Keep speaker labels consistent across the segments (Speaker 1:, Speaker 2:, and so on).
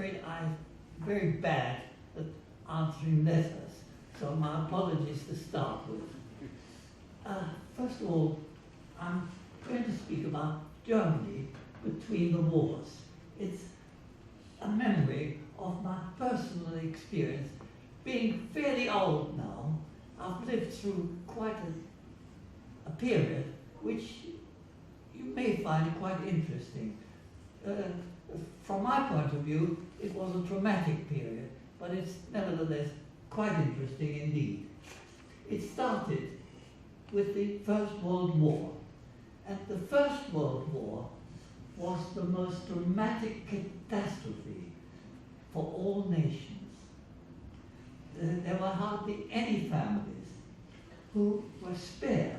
Speaker 1: afraid I'm very bad at answering letters, so my apologies to start with. First of all, I'm going to speak about Germany between the wars. It's a memory of my personal experience. Being fairly old now, I've lived through quite a period which you may find quite interesting. From my point of view, it was a traumatic period, but it's nevertheless quite interesting indeed. It started with the First World War, and the First World War was the most dramatic catastrophe for all nations. There were hardly any families who were spared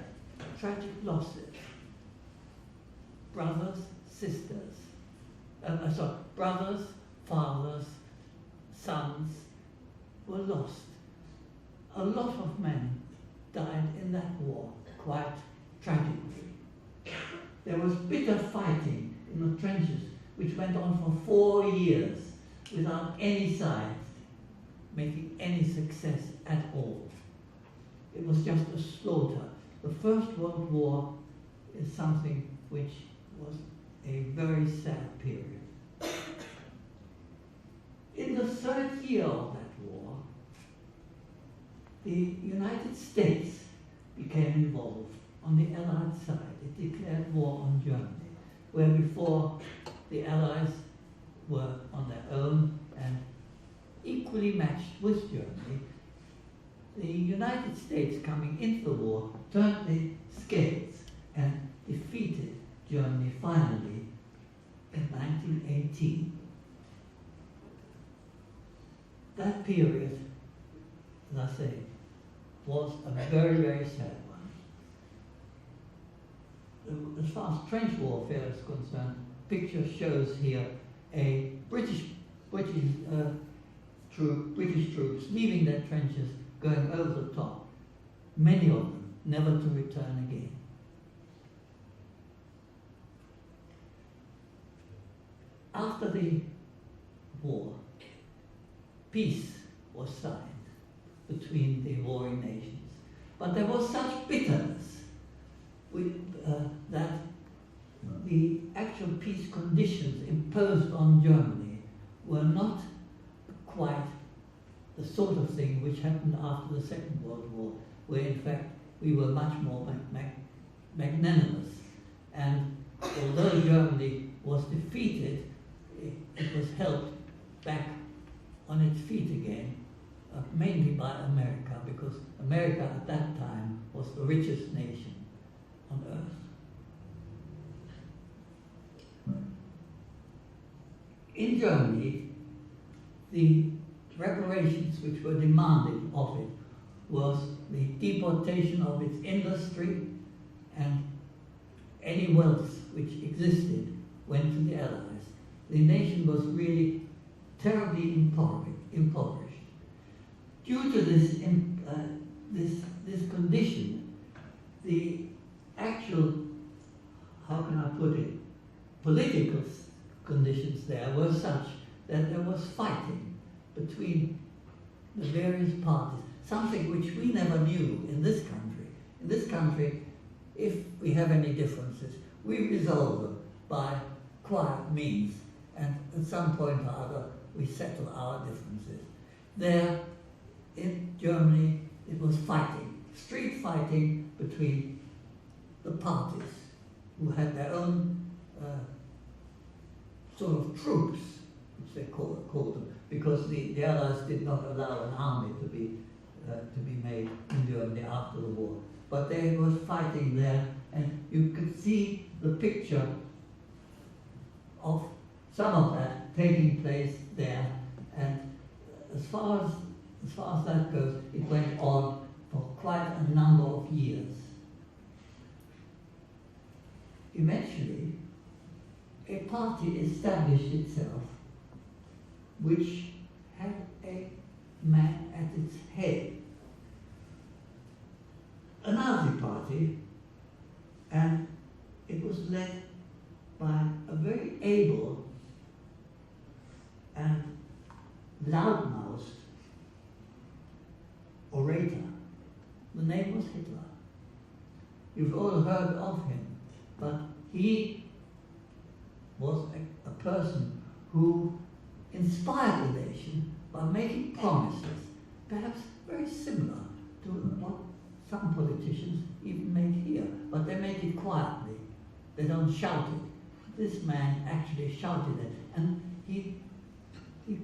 Speaker 1: tragic losses. Brothers, sisters, brothers, fathers, sons were lost. A lot of men died in that war, quite tragically. There was bitter fighting in the trenches, which went on for 4 years without any sides making any success at all. It was just a slaughter. The First World War is something which was a very sad period. In the third year of that war, the United States became involved on the Allied side. It declared war on Germany, where before the Allies were on their own and equally matched with Germany. The United States, coming into the war, turned the scales and defeated Germany finally in 1918. That period, as I say, was a very, very sad one. As far as trench warfare is concerned, picture shows here a British troops leaving their trenches, going over the top, many of them never to return again. After the war, peace was signed between the warring nations. But there was such bitterness that the actual peace conditions imposed on Germany were not quite the sort of thing which happened after the Second World War, where in fact we were much more magnanimous. And although Germany was defeated, it was helped back on its feet again, mainly by America, because America at that time was the richest nation on earth. In Germany, the reparations which were demanded of it was the deportation of its industry, and any wealth which existed went to the Allies. The nation was really terribly impoverished. Due to this condition, the actual, how can I put it, political conditions there were such that there was fighting between the various parties, something which we never knew in this country. In this country, if we have any differences, we resolve them by quiet means, and at some point or other, we settle our differences. There, in Germany, it was fighting, street fighting between the parties who had their own sort of troops, which they called them, because the Allies did not allow an army to be made in Germany after the war. But they was fighting there, and you could see the picture of some of that taking place there. And as far as that goes, it went on for quite a number of years. Eventually, a party established itself which had a man at its head, a Nazi party, and it was led by a very able and loudmouthed orator. The name was Hitler. You've all heard of him, but he was a person who inspired the nation by making promises, perhaps very similar to what some politicians even make here, but they make it quietly. They don't shout it. This man actually shouted it, and he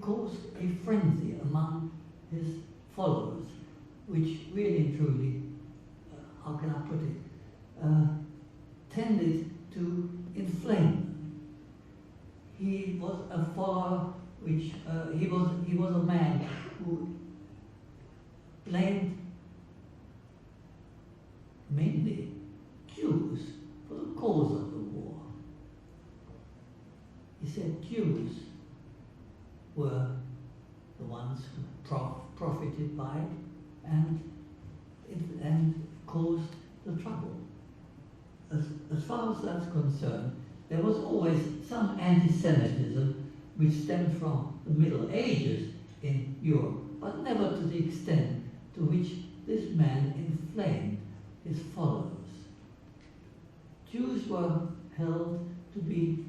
Speaker 1: caused a frenzy among his followers, which really and truly, how can I put it, tended to inflame them. He was a follower which, he was a man who blamed mainly Jews for the cause of the war. He said Jews were the ones who profited by it and caused the trouble. As far as that's concerned, there was always some anti-Semitism which stemmed from the Middle Ages in Europe, but never to the extent to which this man inflamed his followers. Jews were held to be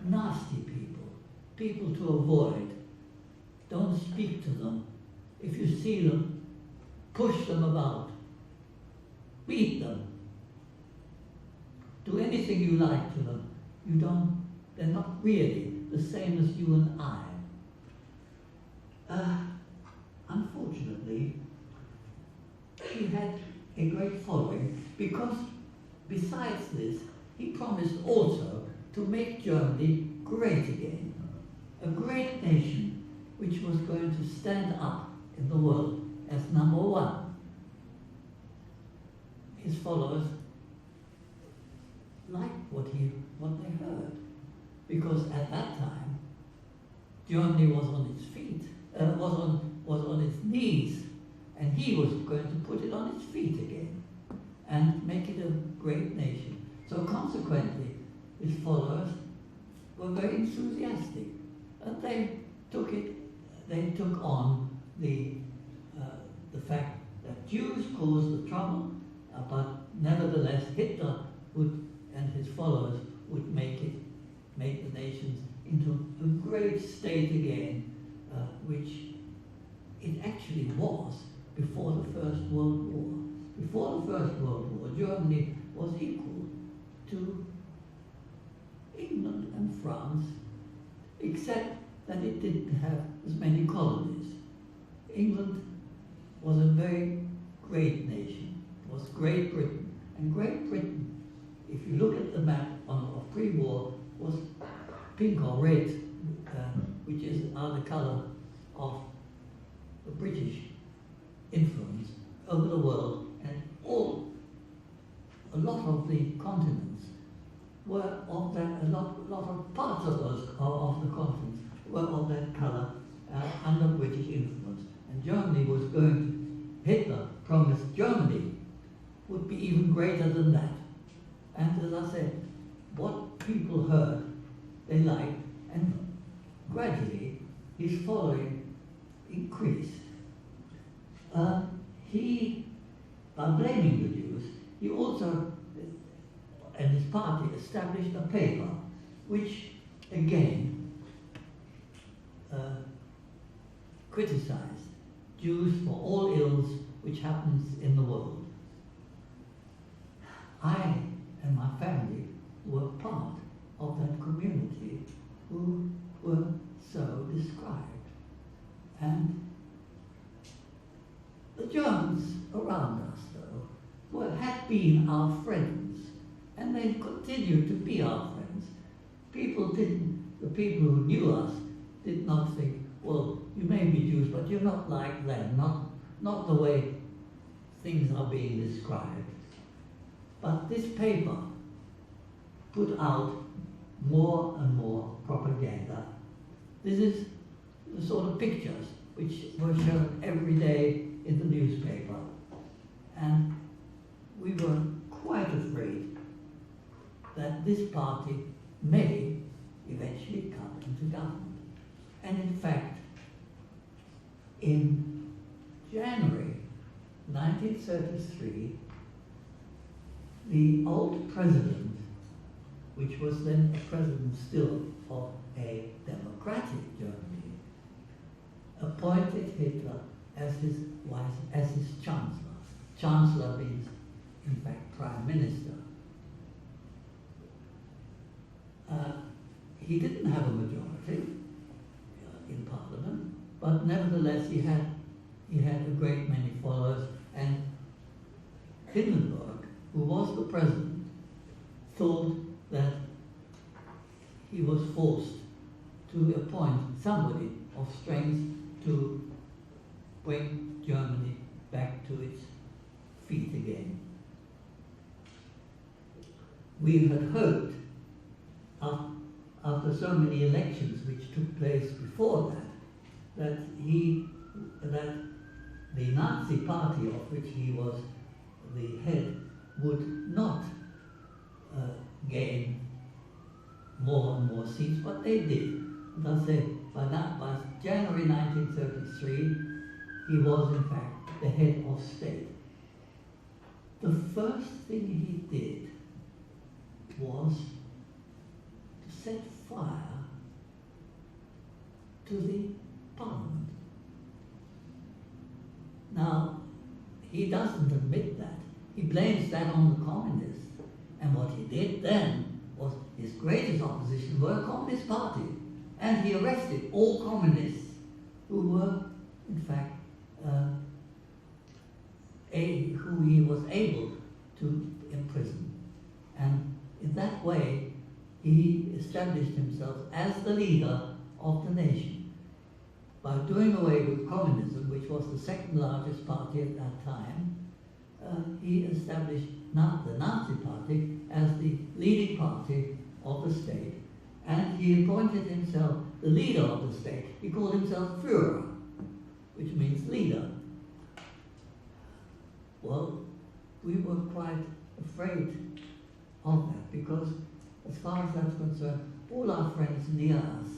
Speaker 1: nasty people, people to avoid. Don't speak to them. If you see them, push them about, beat them, do anything you like to them. They're not really the same as you and I. Unfortunately, he had a great following because besides this, he promised also to make Germany great again, a great nation which was going to stand up in the world as number one. His followers liked what they heard, because at that time Germany was on its feet, was on its knees, and he was going to put it on its feet again and make it a great nation. So consequently, his followers were very enthusiastic, and they took on the fact that Jews caused the trouble, but nevertheless Hitler and his followers would make the nations into a great state again, which it actually was before the First World War. Before the First World War, Germany was equal to England and France, except that it didn't have as many colonies. England was a very great nation. It was Great Britain. And Great Britain, if you look at the map of pre-war, was pink or red, which are the colour of the British influence over the world, and a lot of the continents were of that, a lot of parts of the continents were of that colour under British influence. And Germany was Hitler promised Germany would be even greater than that. And as I said, what people heard, they liked, and gradually his following increased. By blaming the Jews, he also, and his party, established a paper which, again, criticized Jews for all ills which happens in the world. I and my family were part of that community who were so described. And the Germans around us, though, had been our friends, and they continued to be our friends. The people who knew us did not think, well, you may be Jews, but you're not like them, not the way things are being described. But this paper put out more and more propaganda. This is the sort of pictures which were shown every day in the newspaper. And we were quite afraid that this party may eventually come into government. And in fact, In January 1933, the old president, which was then a president still of a democratic Germany, appointed Hitler as his chancellor. Chancellor means, in fact, prime minister. He didn't have a majority in parliament, but nevertheless he had a great many followers, and Hindenburg, who was the president, thought that he was forced to appoint somebody of strength to bring Germany back to its feet again. We had hoped, after so many elections which took place before that the Nazi party of which he was the head would not gain more and more seats, but they did. And I say, by January 1933, he was in fact the head of state. The first thing he did was to set fire to the parliament. Now, he doesn't admit that. He blames that on the communists. And what he did then was his greatest opposition were a communist party. And he arrested all communists who were, in fact, who he was able to imprison. And in that way, he established himself as the leader of the nation. By doing away with communism, which was the second largest party at that time, he established the Nazi Party as the leading party of the state. And he appointed himself the leader of the state. He called himself Führer, which means leader. Well, we were quite afraid of that because, as far as that's concerned, all our friends near us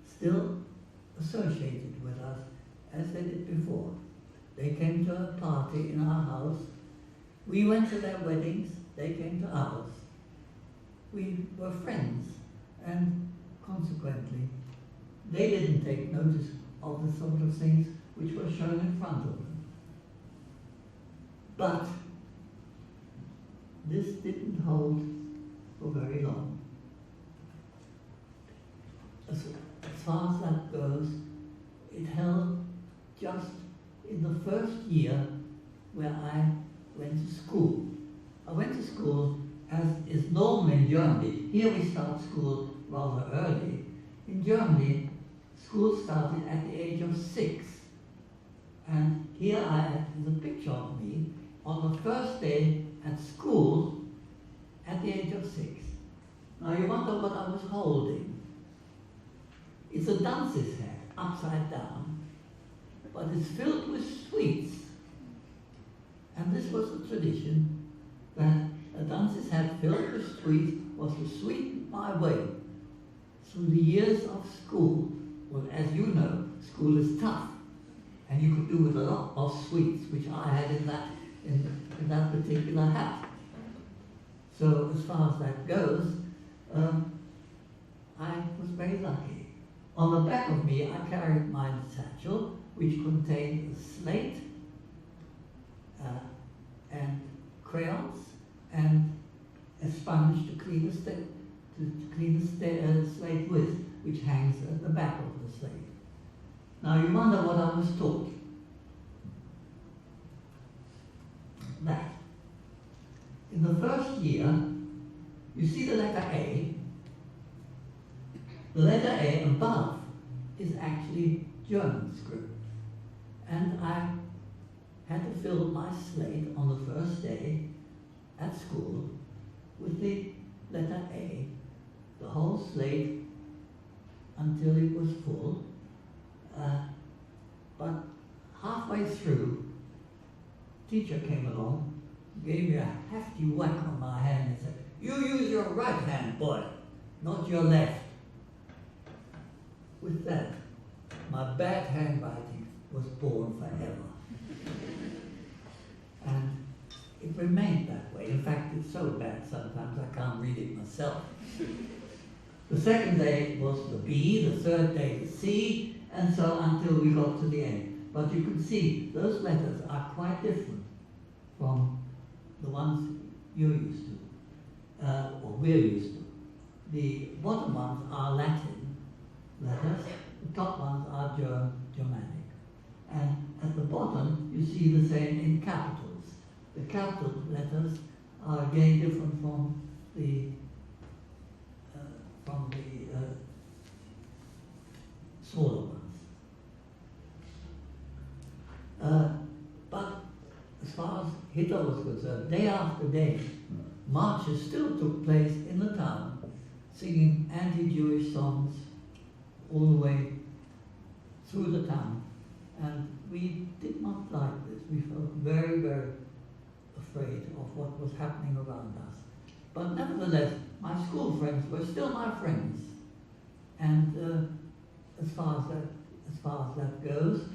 Speaker 1: still associated with us as they did before. They came to a party in our house. We went to their weddings. They came to ours. We were friends, and consequently, they didn't take notice of the sort of things which were shown in front of them. But this didn't hold for very long. As far as that goes, it held just in the first year where I went to school. I went to school as is normal in Germany. Here we start school rather early. In Germany, school started at the age of 6. And here is a picture of me on the first day at school at the age of 6. Now you wonder what I was holding. It's a dunce's hat, upside down, but it's filled with sweets. And this was the tradition, that a dunce's hat filled with sweets was to sweeten my way through the years of school. Well, as you know, school is tough, and you could do with a lot of sweets, which I had in that particular hat. So as far as that goes, I was very lucky. On the back of me, I carried my satchel, which contained a slate and crayons and a sponge to clean the slate with, which hangs at the back of the slate. Now you wonder what I was taught. That in the first year, you see the letter A. The letter A above is actually German script. And I had to fill my slate on the first day at school with the letter A, the whole slate until it was full. But halfway through, teacher came along, gave me a hefty whack on my hand and said, "You use your right hand, boy, not your left." With that, my bad handwriting was born forever. And it remained that way. In fact, it's so bad sometimes I can't read it myself. The second day was the B, the third day the C, and so until we got to the end. But you can see those letters are quite different from the ones you're used to, or we're used to. The bottom ones are Latin letters, the top ones are Germanic. And at the bottom you see the same in capitals. The capital letters are again different from the smaller ones. But as far as Hitler was concerned, day after day, marches still took place in the town, singing anti-Jewish songs all the way through the town. And we did not like this. We felt very, very afraid of what was happening around us. But nevertheless, my school friends were still my friends. And as far as that goes,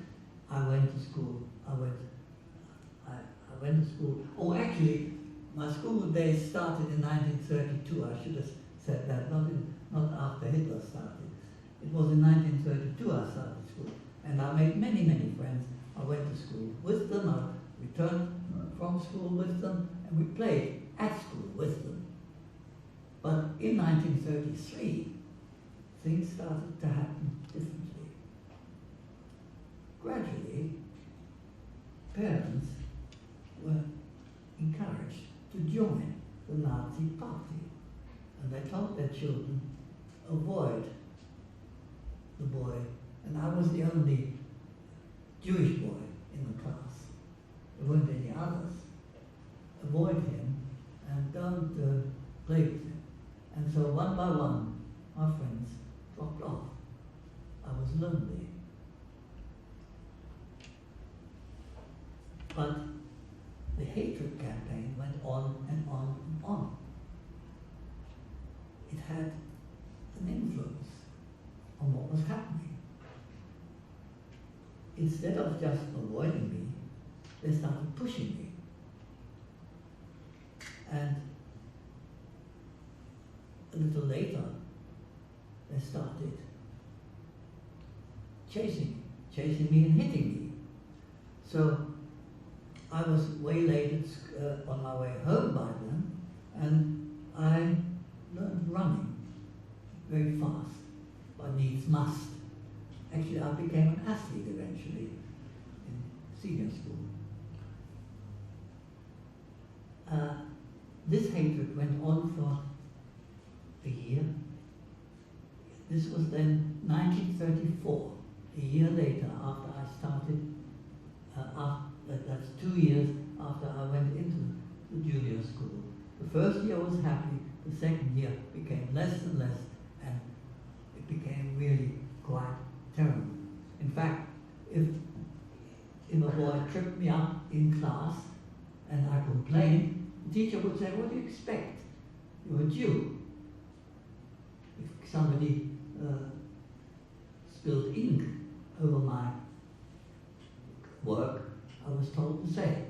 Speaker 1: I went to school. I went to school. Oh, actually, my school days started in 1932. I should have said that, not after Hitler started. It was in 1932 I started school. And I made many, many friends. I went to school with them, I returned from school with them, and we played at school with them. But in 1933, things started to happen differently. Gradually, parents were encouraged to join the Nazi party, and they told their children, avoid the boy, and I was the only Jewish boy in the class. There weren't any others. Avoid him and don't play with him. And so one by one, my friends dropped off. I was lonely. But the hatred campaign went on and on and on. It had an influence on what was happening. Instead of just avoiding me, they started pushing me. And a little later, they started chasing me and hitting me. So I was waylaid on my way home by then, and I learned running very fast, by needs must. Actually, I became an athlete eventually in senior school. This hatred went on for a year. This was then 1934, a year later after I started, that's 2 years after I went into the junior school. The first year was happy, the second year became less and less, and it became really quite terrible. In fact, if a boy tripped me up in class and I complained, the teacher would say, what do you expect? You're a Jew. If somebody spilled ink over my work, I was told the same.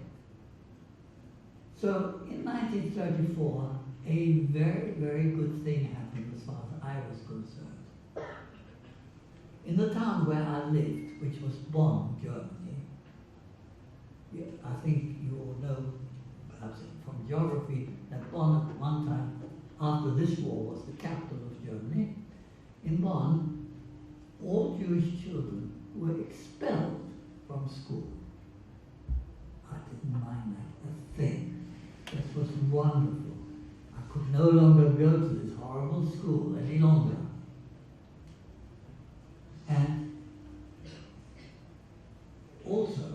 Speaker 1: So in 1934, a very, very good thing happened as far as I was concerned. In the town where I lived, which was Bonn, Germany, I think you all know, perhaps from geography, that Bonn at one time, after this war, was the capital of Germany. In Bonn, all Jewish children were expelled from school. I didn't mind that a thing. That was wonderful. I could no longer go to this horrible school any longer. And also,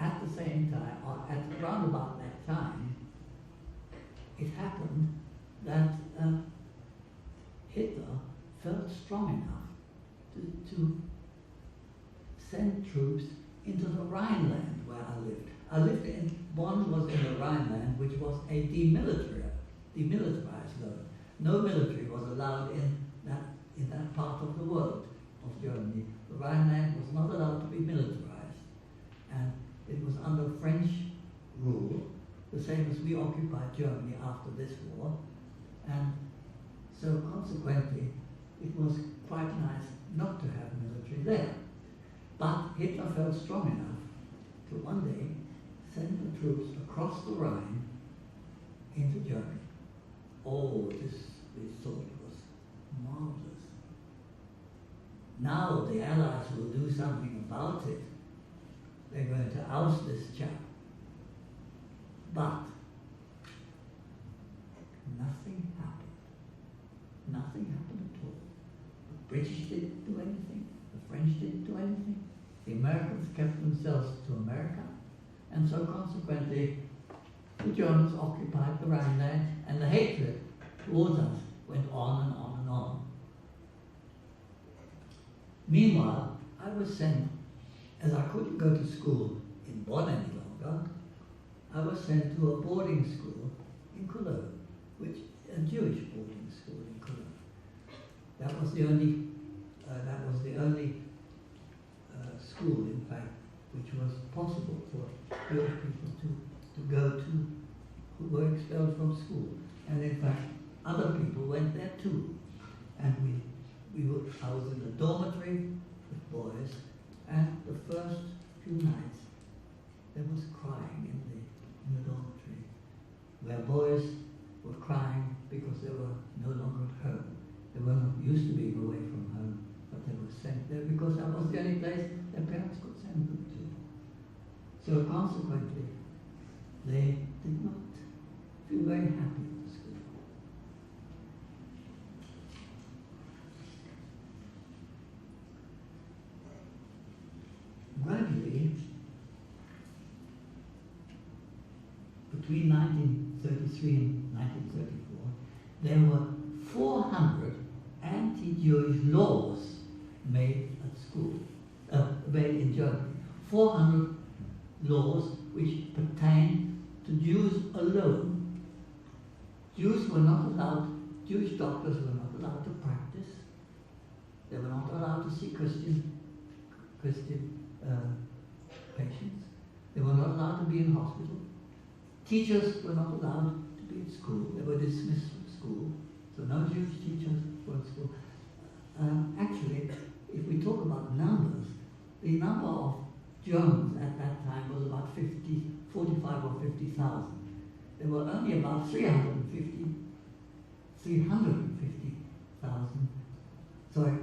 Speaker 1: at the same time, or at around about that time, it happened that Hitler felt strong enough to send troops into the Rhineland where I lived. I lived in, Bonn was in the Rhineland, which was a demilitarized zone. No military was allowed in that part of the world. of Germany, the Rhineland was not allowed to be militarized, and it was under French rule, the same as we occupied Germany after this war, and so consequently it was quite nice not to have military there. But Hitler felt strong enough to one day send the troops across the Rhine into Germany. Oh, this we thought was marvelous. Now the Allies will do something about it. They're going to oust this chap. But nothing happened. Nothing happened at all. The British didn't do anything. The French didn't do anything. The Americans kept themselves to America. And so consequently, the Germans occupied the Rhineland, and the hatred towards us went on and on and on. Meanwhile, I was sent, as I couldn't go to school in Bonn any longer, I was sent to a boarding school in Cologne, a Jewish boarding school in Cologne. That was the only school, in fact, which was possible for Jewish people to go to who were expelled from school. And in fact, other people went there too. And I was in a dormitory with boys, and the first few nights there was crying in the dormitory, where boys were crying because they were no longer at home. They were not used to being away from home, but they were sent there because that was the only place their parents could send them to. So consequently, they did not feel very happy at the school. Gradually, between 1933 and 1934, there were 400 anti-Jewish laws made at school, made in Germany. 400 laws which pertain to Jews alone. Jews were not allowed, Jewish doctors were not allowed to practice. They were not allowed to see Christian patients. They were not allowed to be in hospital. Teachers were not allowed to be at school. They were dismissed from school. So no Jewish teachers were at school. Actually, if we talk about numbers, the number of Germans at that time was about 45 or 50,000. There were only about 350,000. Sorry,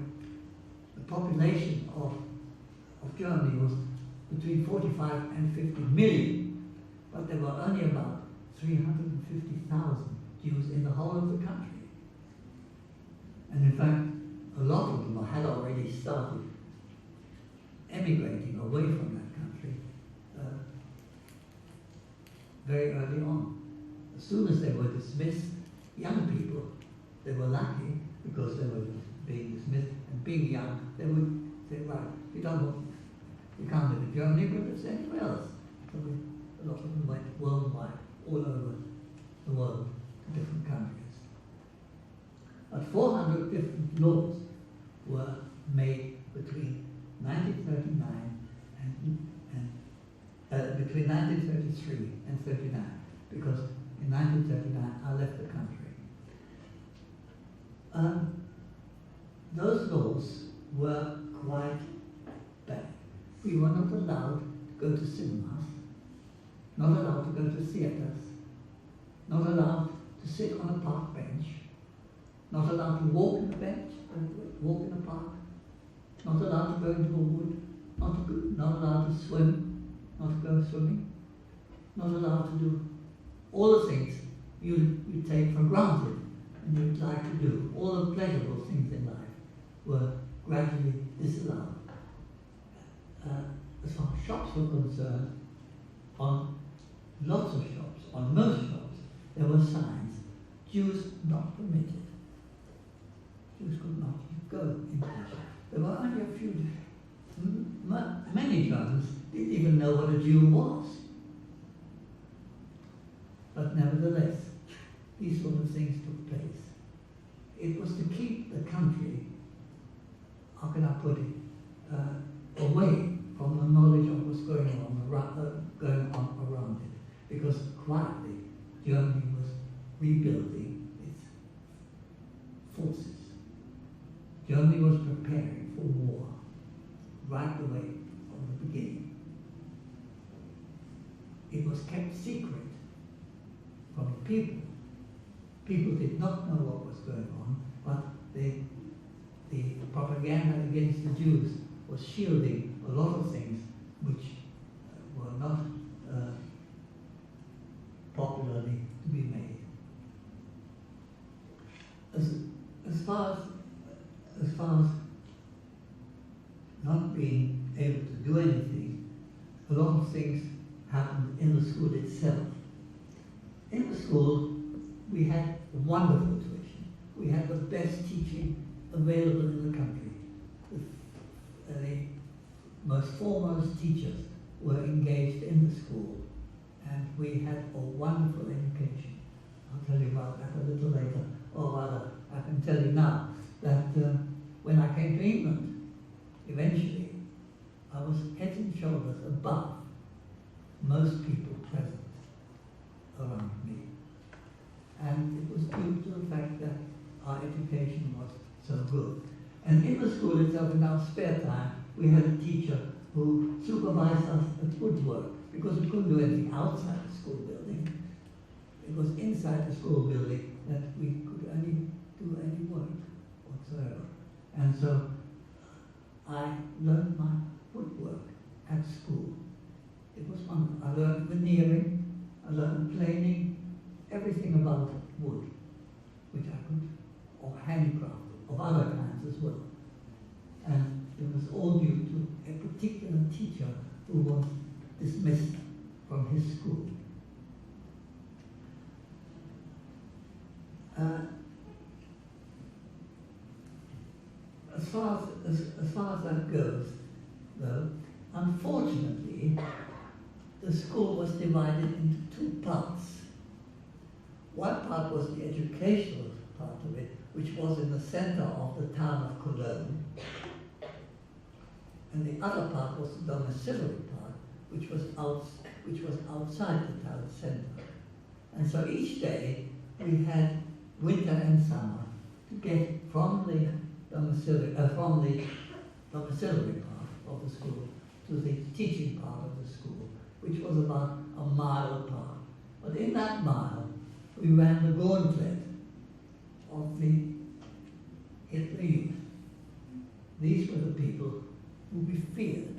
Speaker 1: the population of Germany was between 45 and 50 million, but there were only about 350,000 Jews in the whole of the country. And in fact, a lot of them had already started emigrating away from that country very early on. As soon as they were dismissed, young people, they were lucky because they were being dismissed, and being young, they would say, right, we can't live in Germany, but let's anywhere else. So a lot of them went worldwide, all over the world, to different countries. But 400 different laws were made between 1939 between 1933 and 39, because in 1939 I left the country. Those laws were quite bad. We were not allowed to go to cinemas, not allowed to go to theatres, not allowed to sit on a park bench, not allowed to walk in the walk in the park, not allowed to go into a wood, not allowed to swim, not to go swimming, not allowed to do all the things you take for granted and you'd like to do. All the pleasurable things in life were gradually disallowed. As far as shops were concerned, on lots of shops, on most shops, there were signs, Jews not permitted. Jews could not go into the shop. There were only a few. Many Germans didn't even know what a Jew was. But nevertheless, these sort of things took place. It was to keep the country can I put it, away from the knowledge of what's going on around it. Because quietly, Germany was rebuilding its forces. Germany was preparing for war right away from the beginning. It was kept secret from the people. People did not know what was going on, but the propaganda against the Jews was shielding a lot of things which were not popularly to be made. As far as not being able to do anything, a lot of things happened in the school itself. In the school, we had wonderful tuition. We had the best teaching available in the country. The most foremost teachers were engaged in the school, and we had a wonderful education. I'll tell you about that a little later, or rather, I can tell you now that when I came to England, eventually, I was head and shoulders above most people present around me. And it was due to the fact that our education was so good. And in the school itself, in our spare time, we had a teacher who supervised us at woodwork, because we couldn't do anything outside the school building. It was inside the school building that we could only do any work whatsoever. And so I learned my woodwork at school. It was fun. I learned veneering, I learned planing, everything about wood, which I could, or handicraft, of other kinds as well. And it was all due to a particular teacher who was dismissed from his school. As far as that goes, though, unfortunately, the school was divided into two parts. One part was the educational part of it, which was in the center of the town of Cologne. And the other part was the domiciliary part, which was outside the town center. And so each day we had winter and summer to get from the domiciliary part of the school to the teaching part of the school, which was about a mile apart. But in that mile, we ran the gauntlet of the Hitler Youth. These were the people who we feared.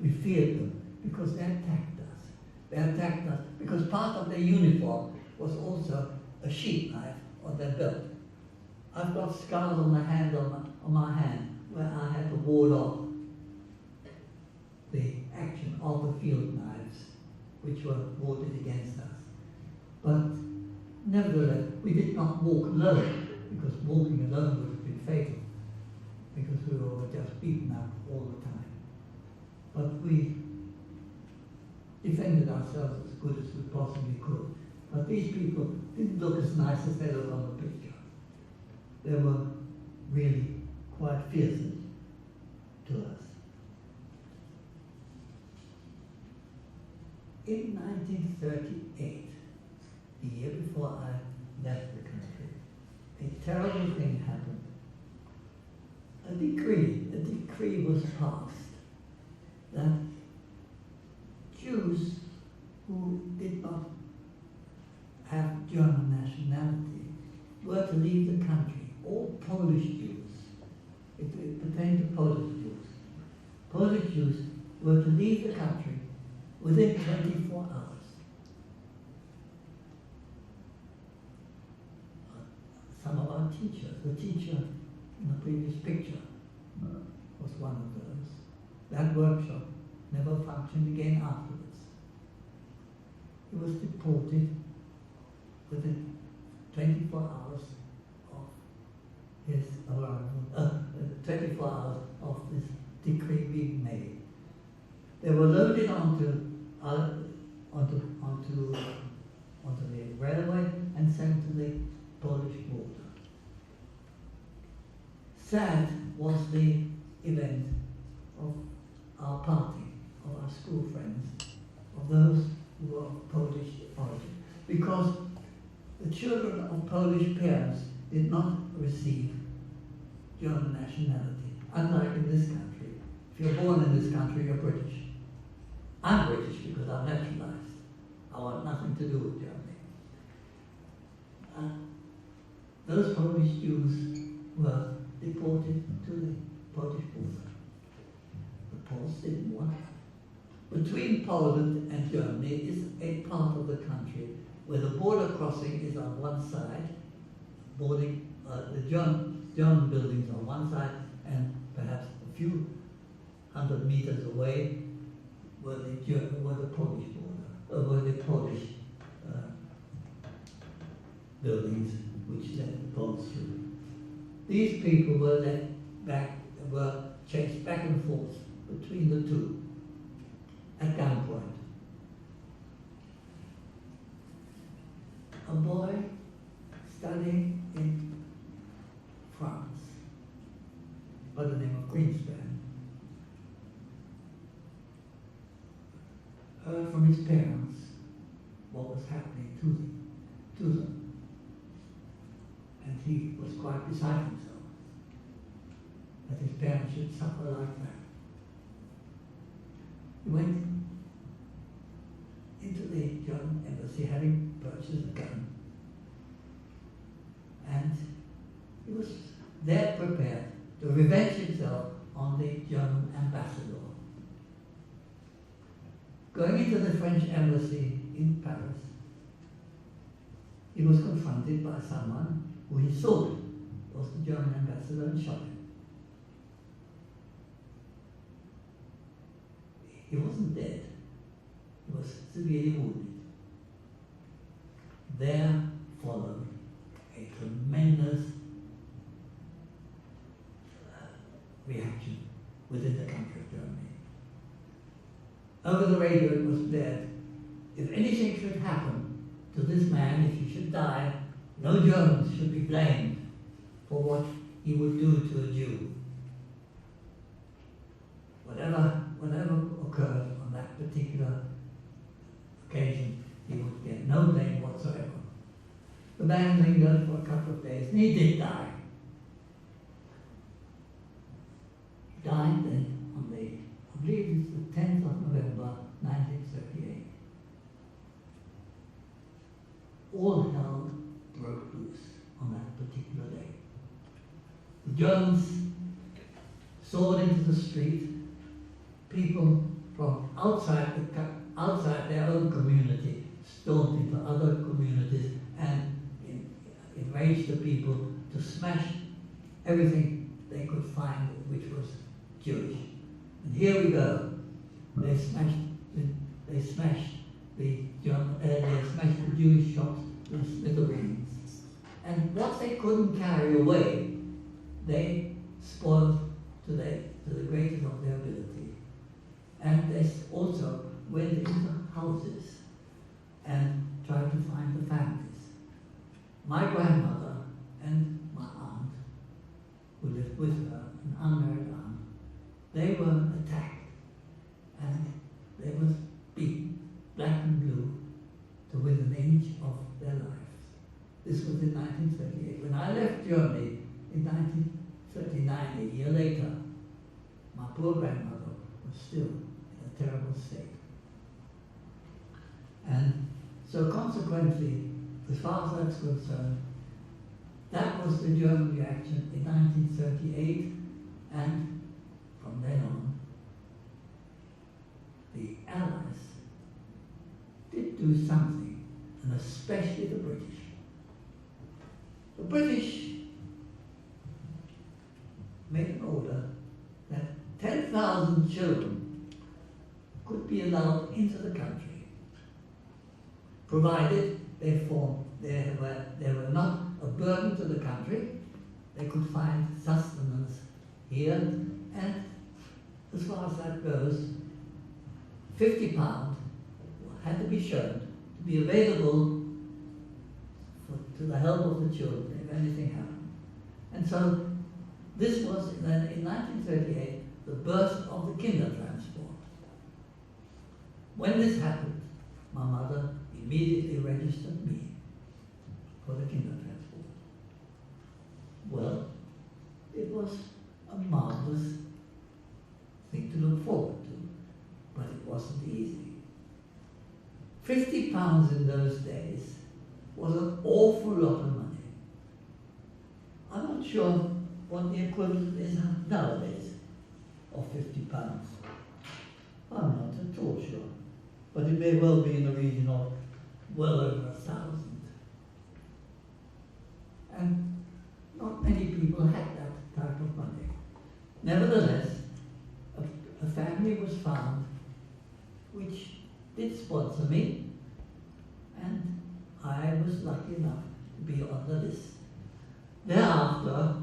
Speaker 1: We feared them because they attacked us. They attacked us because part of their uniform was also a sheath knife on their belt. I've got scars on the hand on my hand where I had to ward off the action of the field knives which were warded against us. But nevertheless, we did not walk alone, because walking alone would have been fatal, because we were just beaten up all the time. But we defended ourselves as good as we possibly could. But these people didn't look as nice as they look on the picture. They were really quite fearsome to us. In 1938, the year before I left the country, a terrible thing happened. A decree was passed that Jews who did not have German nationality were to leave the country. All Polish Jews, it pertained to Polish Jews. Polish Jews were to leave the country within 24 hours. Some of our teachers, the teacher in the previous picture was one of those. That workshop never functioned again afterwards. He was deported within 24 hours of his arrival, 24 hours of this decree being made. They were loaded onto the railway and sent to the Polish border. sad was the event of our party, of our school friends, of those who were of Polish origin, because the children of Polish parents did not receive German nationality, unlike in this country. If you're born in this country, you're British. I'm British because I'm naturalized. I want nothing to do with Germany. Those Polish Jews were deported to the Polish border. The Poles didn't want it. Between Poland and Germany is a part of the country where the border crossing is on one side, the German buildings on one side, and perhaps a few hundred meters away were the Polish border, were the Polish buildings which led the Poles through. These people were chased back and forth between the two at gunpoint. A boy studying in France by the name of Greenspan heard from his parents what was happening to them. And he was quite beside himself that his parents should suffer like that. He went into the German embassy having purchased a gun, and he was there prepared to revenge himself on the German ambassador. Going into the French embassy in Paris, he was confronted by someone who he thought was the German ambassador and shot him. He wasn't dead. He was severely wounded. There followed a tremendous reaction within the country of Germany. Over the radio it was blared, if anything should happen to this man, if he should die, no Germans should be blamed for what he would do to a Jew. Whatever occurred on that particular occasion, he would get no blame whatsoever. The man lingered for a couple of days, and he did die. He died then on I believe it's the 10th of November, 1938. All hell broke loose on that particular day. The Germans soared into the street. People from outside their own community stormed into other communities and enraged the people to smash everything they could find which was Jewish. And here we go. They smashed the Jewish shops to smithereens. And what they couldn't carry away, they spoiled to the greatest of their ability. And they also went into houses and tried to find the families. My grandmother and my aunt, who lived with her, an unmarried aunt, they were attacked and they were beaten, black and blue, to within an inch of their lives. This was in 1938. When I left Germany in 1939, a year later, my poor grandmother was still in a terrible state. And so consequently, as far as that's concerned, that was the German reaction in 1938, and from then on, the Allies did do something, and especially the British. The British made an order that 10,000 children could be allowed into the country, provided they were not a burden to the country. They could find sustenance here, and as far as that goes, £50 had to be shown to be available to the help of the children if anything happened. And so This was in 1938 the birth of the Kindertransport. When this happened, my mother immediately registered me for the Kindertransport. Well, it was a marvelous thing to look forward to, but it wasn't easy. £50 in those days was an awful lot of money. I'm not sure what the equivalent is nowadays of £50. I'm not at all sure, but it may well be in the region of well over 1,000. And not many people had that type of money. Nevertheless, a family was found which did sponsor me, and I was lucky enough to be on the list. Thereafter,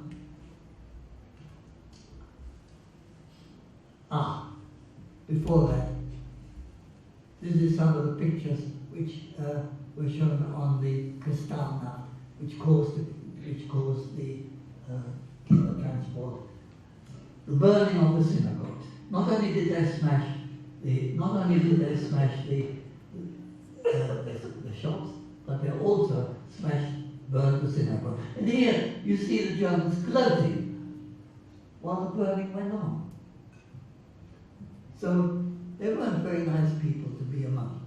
Speaker 1: before that, this is some of the pictures which were shown on the Kristallnacht, which caused the Kindertransport. The burning of the synagogues. Not only did they smash the shops, but they also burned the synagogue. And here you see the Germans gloating while the burning went on. So they weren't very nice people to be among.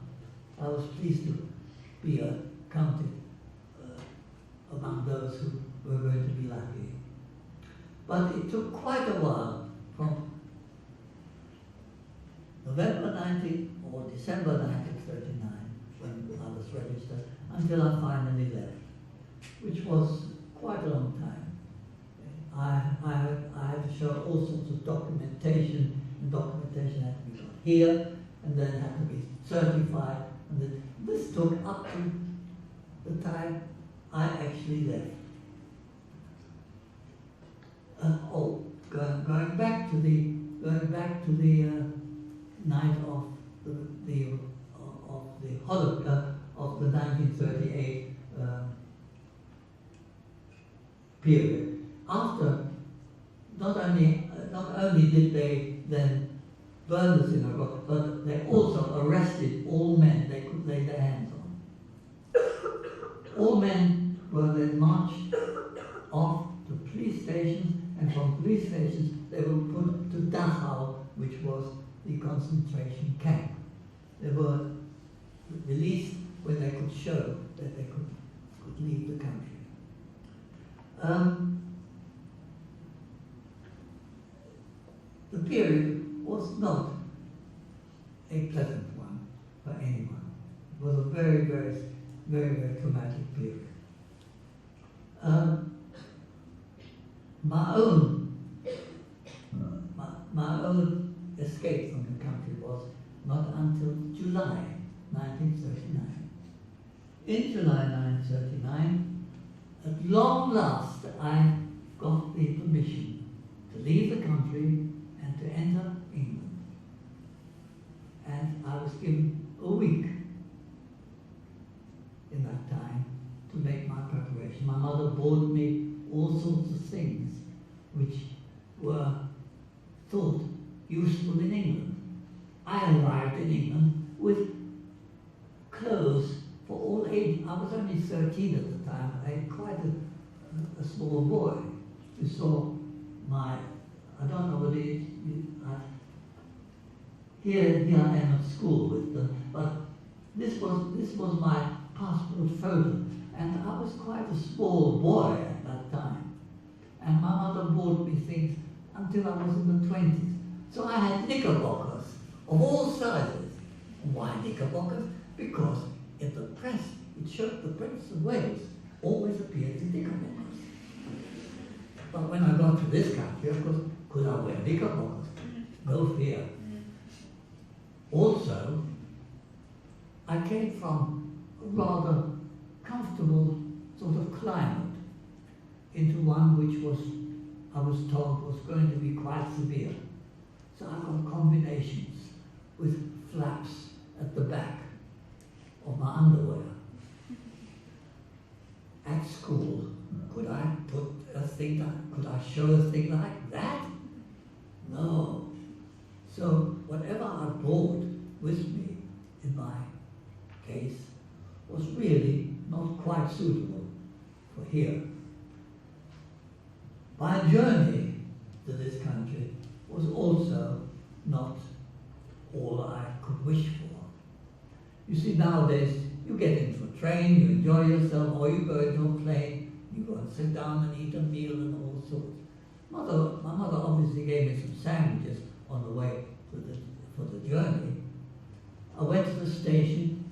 Speaker 1: I was pleased to be counted among those who were going to be lucky. But it took quite a while from November 19 or December 1939, when I was registered, until I finally left, which was quite a long time. I had to show all sorts of documentation, and documentation had to be got here, and then had to be certified, and then this took up to the time I actually left. Going back to the night of the Holocaust of the 1938 period. After, not only did they then burn the synagogue, but they also arrested all men they could lay their hands on. All men were then marched off to police stations, and from police stations they were put to Dachau, which was the concentration camp. They were released when they could show that they could leave the country. The period was not a pleasant one for anyone. It was a very, very, very, very traumatic period. My own escape from the country was not until July 1939. In July 1939, at long last, I got the permission to leave the country and to enter England. And I was given a week in that time to make my preparation. My mother bought me all sorts of things which were thought useful in England. I arrived in England with clothes for all ages. I was only 13 at the time. I had quite a small boy. You saw my, I don't know what it is, here I am at school with them, but this was my passport photo, and I was quite a small boy at that time. And my mother bought me things until I was in the 20s. So I had knickerbockers of all sizes. Why knickerbockers? Because in the press, it showed the Prince of Wales always appeared in knickerbockers. But when I got to this country, of course, could I wear knickerbockers? No fear. Also, I came from a rather comfortable sort of climate into one which was, I was told, was going to be quite severe. So I got combinations with flaps at the back of my underwear. At school, could I put a thing down? Could I show a thing like that? No. So whatever I brought with me in my case was really not quite suitable for here. My journey to this country was also not all I could wish for. You see, nowadays, you get into a train, you enjoy yourself, or you go into a plane, you go and sit down and eat a meal and all sorts. My mother obviously gave me some sandwiches on the way for the journey. I went to the station.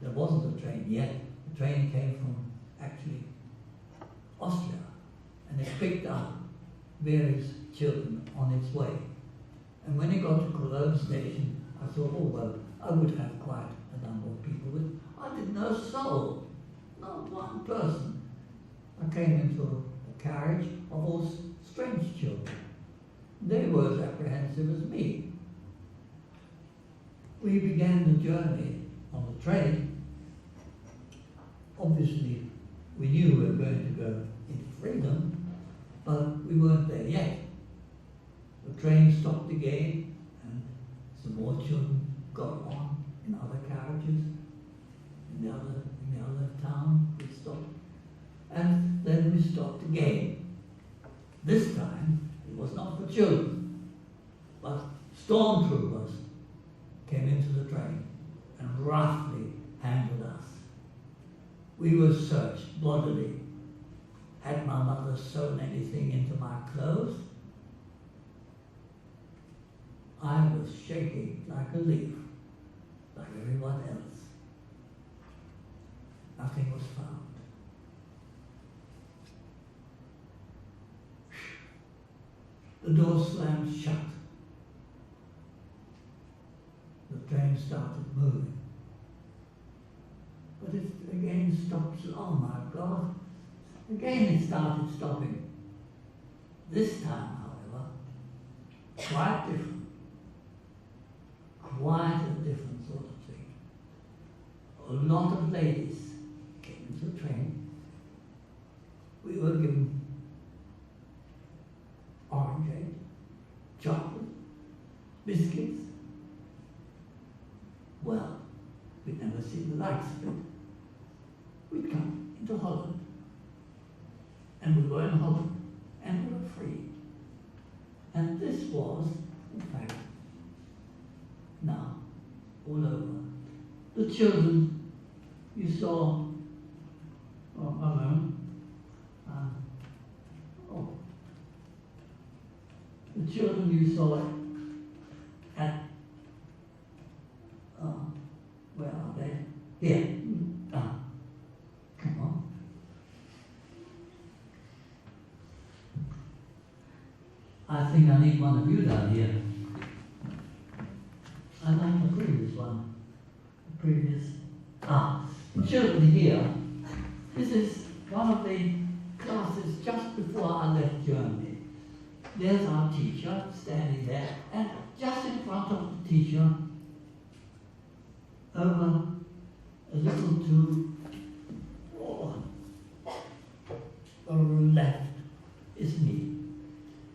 Speaker 1: There wasn't a train yet. The train came from, actually, Austria, and it picked up various children on its way. And when it got to Cologne station, I thought, oh well, I would have quite a number of people with. I didn't know a soul, not one person. I came into a carriage of all strange children. They were as apprehensive as me. We began the journey on the train. Obviously, we knew we were going to go into freedom, but we weren't there yet. The train stopped again, and some more children got on in other carriages. In the other town, we stopped. And then we stopped again. This time, it was not for children, but stormtroopers came into the train and roughly handled us. We were searched bodily. Had my mother sewn anything into my clothes? I was shaking like a leaf, like everyone else. Nothing was found. The door slammed shut. The train started moving. But it again stopped. Oh my God. Again it started stopping. This time, however, quite different. Quite a different sort of thing. A lot of ladies came into the train. We were given orangeade, chocolate, biscuits. Well, we'd never seen the likes of it. We'd come into Holland, and we were in Holland, and we were free. And this was, in fact, now all over. The children you saw, the children you saw at, where are they? Here. Come on. I think I need one of you down here. I like the previous one. The previous. The children here. This is one of the classes just before I left Germany. There's our teacher standing there, and just in front of the teacher, over a little to the left is me.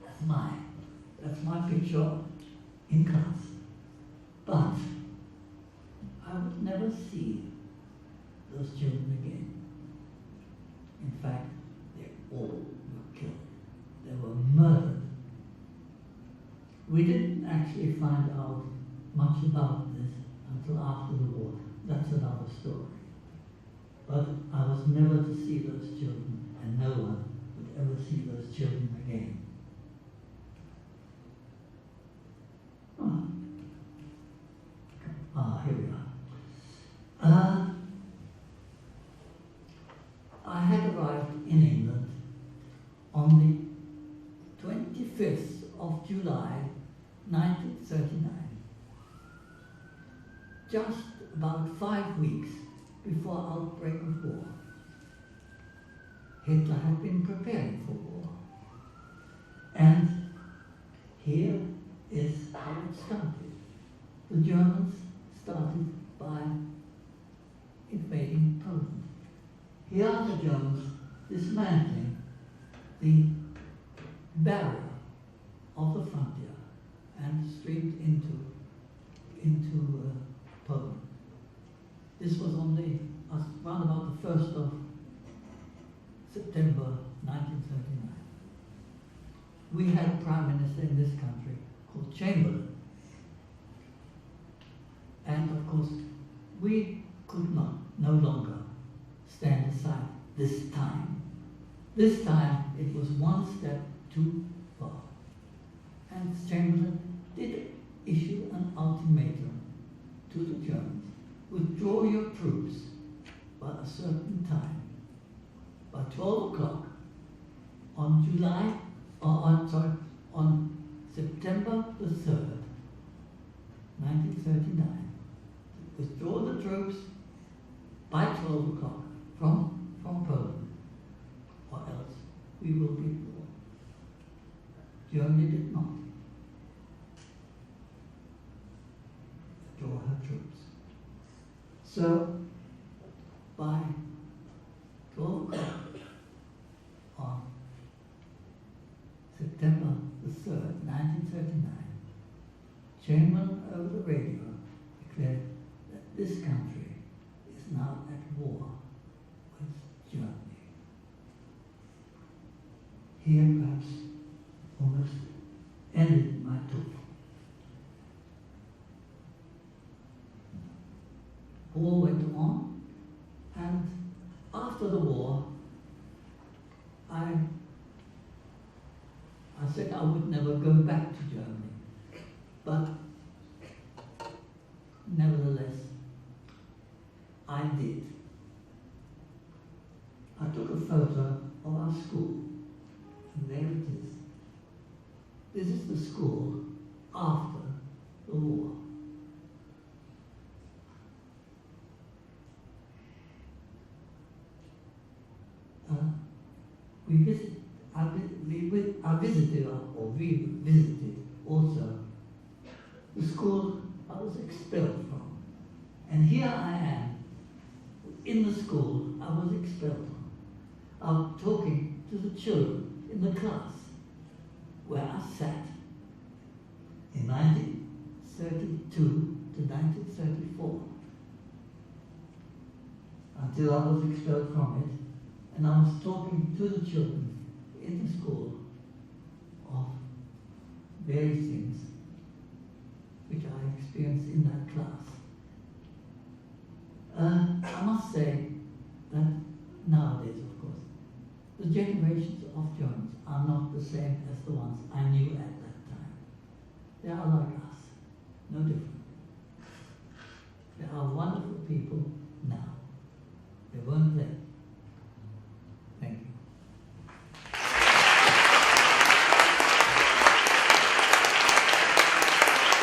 Speaker 1: That's mine. That's my picture in class. But I would never see those children again. In fact, they all were killed. They were murdered. We didn't actually find out much about this until after the war. That's another story. But I was never to see those children, and no one would ever see those children again. Here we are. I had arrived in England on the 25th of July, 1939, just about 5 weeks before outbreak of war. Hitler had been preparing for war. And here is how it started. The Germans started by invading Poland. Here are the Germans dismantling the of the frontier and streamed into Poland. This was on around about the 1st of September 1939. We had a prime minister in this country called Chamberlain. And of course, we could no longer stand aside this time. This time, it was one step too far. And Chamberlain did issue an ultimatum to the Germans: withdraw your troops by a certain time. By 12 o'clock on September the 3rd, 1939, withdraw the troops by 12 o'clock from Poland, or else we will be war. Germany did not withdraw her troops. So, by 12 o'clock on September the 3rd, 1939, Chamberlain over the radio declared that this country is now at war with Germany. Here perhaps almost ended my talk. War went on, and after the war, I said I would never go back to Germany, but nevertheless, I did. I took a photo of our school, and there it is. This is the school after the war. We visited also the school I was expelled from. And here I am, in the school I was expelled from. I'm talking to the children in the class where I sat in 1932 to 1934, until I was expelled from it. And I was talking to the children in the school of various things which I experienced in that class. I must say that nowadays, of course, the generations of Germans are not the same as the ones I knew at that time. There are a